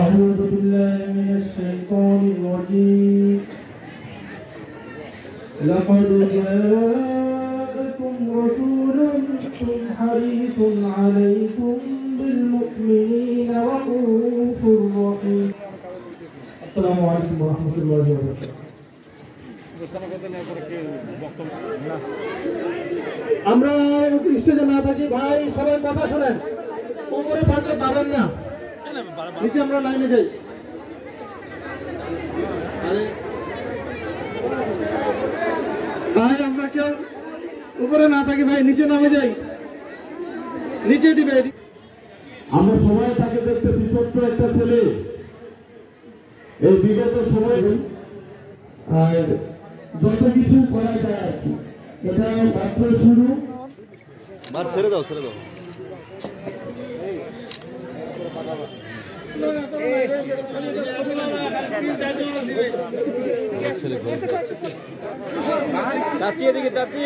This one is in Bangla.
أعوذ بالله من الشيطان الرجيم لقد جاءكم رسول حريص عليكم بالمؤمنين رؤوف رحيم السلام عليكم ورحمة الله وبركاته আমরা স্টেজে না থাকি ভাই সবাই কথা শুনেন উপরে থাকলে পাবেন না নিচে আমরা লাইনে যাই ভাই আমরা কেউ উপরে না থাকি ভাই নিচে নামে যাই নিচে দিবে আমরা সবাই তাকে দেখতেছি ছোট্ট একটা ছেলে এই বিগত সময় আর যত কিছু করা যায় আর কি এটা মাত্র শুরু ছেড়ে দাও চাচি এদিকে চাচি